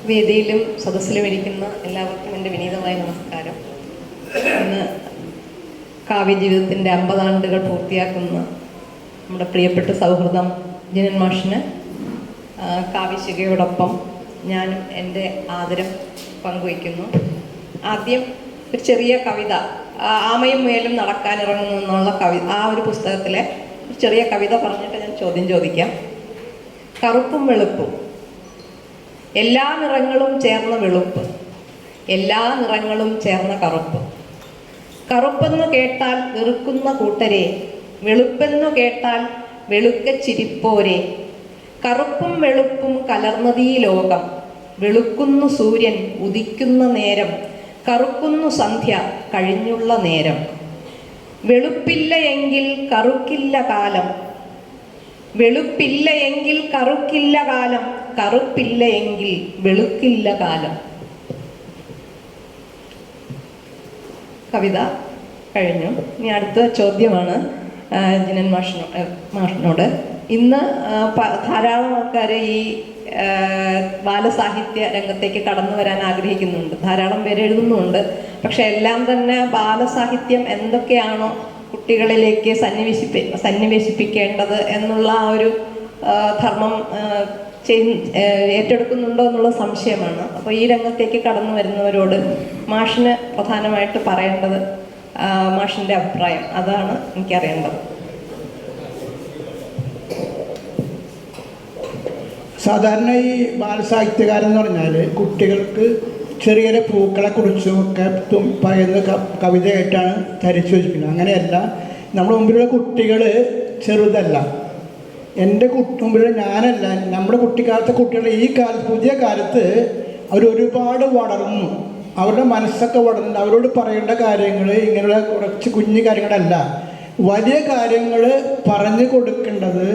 വേദിയിലും സദസ്സിലും ഇരിക്കുന്ന എല്ലാവർക്കും എൻ്റെ വിനീതമായ നമസ്കാരം. ഇന്ന് കാവ്യജീവിതത്തിൻ്റെ 50 ആണ്ടുകൾ പൂർത്തിയാക്കുന്ന നമ്മുടെ പ്രിയപ്പെട്ട സൗഹൃദം ജിനൻ മാഷിന് കാവ്യശിഖയോടൊപ്പം ഞാനും എൻ്റെ ആദരം പങ്കുവയ്ക്കുന്നു. ആദ്യം ഒരു ചെറിയ കവിത, ആമയും മുയലും നടക്കാനിറങ്ങുന്നു എന്നുള്ള ആ ഒരു പുസ്തകത്തിലെ ഒരു ചെറിയ കവിത പറഞ്ഞിട്ട് ഞാൻ ചോദ്യം ചോദിക്കാം. കറുപ്പും വെളുപ്പും, എല്ലാ നിറങ്ങളും ചേർന്ന വെളുപ്പ്, എല്ലാ നിറങ്ങളും ചേർന്ന കറുപ്പ്. കറുപ്പെന്നു കേട്ടാൽ വെറുക്കുന്ന കൂട്ടരെ, വെളുപ്പെന്നു കേട്ടാൽ വെളുക്ക ചിരിപ്പോരെ. കറുപ്പും വെളുപ്പും കലർന്നതീ ലോകം, വെളുക്കുന്നു സൂര്യൻ ഉദിക്കുന്ന നേരം, കറുക്കുന്നു സന്ധ്യ കഴിഞ്ഞുള്ള നേരം. വെളുപ്പില്ല എങ്കിൽ കറുക്കില്ല കാലം, വെളുപ്പില്ല എങ്കിൽ കറുക്കില്ല കാലം, കറുപ്പില്ല എങ്കിൽ വെളുക്കില്ല കാലം. കവിത കഴിഞ്ഞു. ഇനി അടുത്ത ചോദ്യമാണ് ജിനൻ മാഷിനോട്. ഇന്ന് ധാരാളം ആൾക്കാർ ഈ ബാലസാഹിത്യ രംഗത്തേക്ക് കടന്നു വരാൻ ആഗ്രഹിക്കുന്നുണ്ട്, ധാരാളം പേര് എഴുതുന്നുണ്ട്. പക്ഷെ എല്ലാം തന്നെ ബാലസാഹിത്യം എന്തൊക്കെയാണോ കുട്ടികളിലേക്ക് സന്നിവേശിപ്പിക്കേണ്ടത് എന്നുള്ള ആ ഒരു ധർമ്മം ഏറ്റെടുക്കുന്നുണ്ടോ എന്നുള്ള സംശയമാണ്. അപ്പോൾ ഈ രംഗത്തേക്ക് കടന്നു വരുന്നവരോട് മാഷിന് പ്രധാനമായിട്ട് പറയേണ്ടത്, മാഷിൻ്റെ അഭിപ്രായം അതാണ് എനിക്കറിയേണ്ടത്. സാധാരണ ഈ ബാലസാഹിത്യകാരെന്ന് പറഞ്ഞാൽ കുട്ടികൾക്ക് ചെറിയ ചെറിയ പൂക്കളെ കുറിച്ചുമൊക്കെ പറയുന്ന കവിതയായിട്ടാണ് ധരിച്ചു വച്ചിരിക്കുന്നത്. അങ്ങനെയല്ല, നമ്മുടെ മുമ്പിലുള്ള കുട്ടികൾ ചെറുതല്ല. എൻ്റെ മുമ്പിലുള്ള ഞാനല്ല, നമ്മുടെ കുട്ടിക്കാലത്തെ കുട്ടികൾ ഈ കാലത്ത്, പുതിയ കാലത്ത് അവരൊരുപാട് വളർന്നു, അവരുടെ മനസ്സൊക്കെ വളർന്നു. അവരോട് പറയേണ്ട കാര്യങ്ങൾ ഇങ്ങനെയുള്ള കുറച്ച് കുഞ്ഞു കാര്യങ്ങളല്ല, വലിയ കാര്യങ്ങൾ പറഞ്ഞു കൊടുക്കേണ്ടത്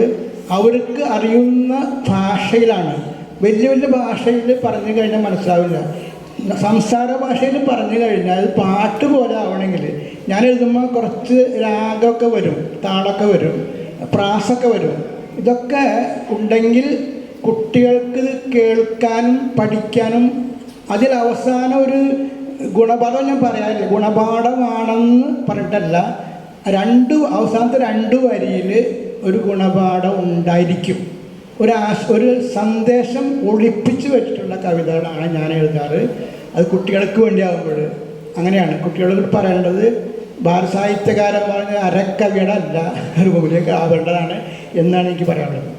അവർക്ക് അറിയുന്ന ഭാഷയിലാണ്. വലിയ വലിയ ഭാഷയിൽ പറഞ്ഞു കഴിഞ്ഞാൽ മനസ്സിലാവില്ല. സംസാര ഭാഷയിൽ പറഞ്ഞു കഴിഞ്ഞാൽ പാട്ട് പോലെ ആവണമെങ്കിൽ ഞാൻ എഴുതുമ്പോൾ കുറച്ച് രാഗമൊക്കെ വരും, താളമൊക്കെ വരും, പ്രാസൊക്കെ വരും. ഇതൊക്കെ ഉണ്ടെങ്കിൽ കുട്ടികൾക്ക് കേൾക്കാനും പഠിക്കാനും, അതിലവസാനം ഒരു ഗുണപാഠം ഞാൻ പറയാറില്ല, ഗുണപാഠമാണെന്ന് പറഞ്ഞിട്ടല്ല, അവസാനത്തെ 2 വരിയിൽ ഒരു ഗുണപാഠം ഉണ്ടായിരിക്കും. ഒരു സന്ദേശം ഒളിപ്പിച്ച് വെച്ചിട്ടുള്ള കവിതകളാണ് ഞാൻ എഴുതാറ്. അത് കുട്ടികൾക്ക് വേണ്ടിയാകുമ്പോൾ അങ്ങനെയാണ് കുട്ടികളോട് പറയേണ്ടത്. ബാലസാഹിത്യകാരൻ പറഞ്ഞ അരക്കവികളല്ല, ഒരു മൂലയൊക്കെ ആവേണ്ടതാണ് എന്നാണ് എനിക്ക് പറയാനുള്ളത്.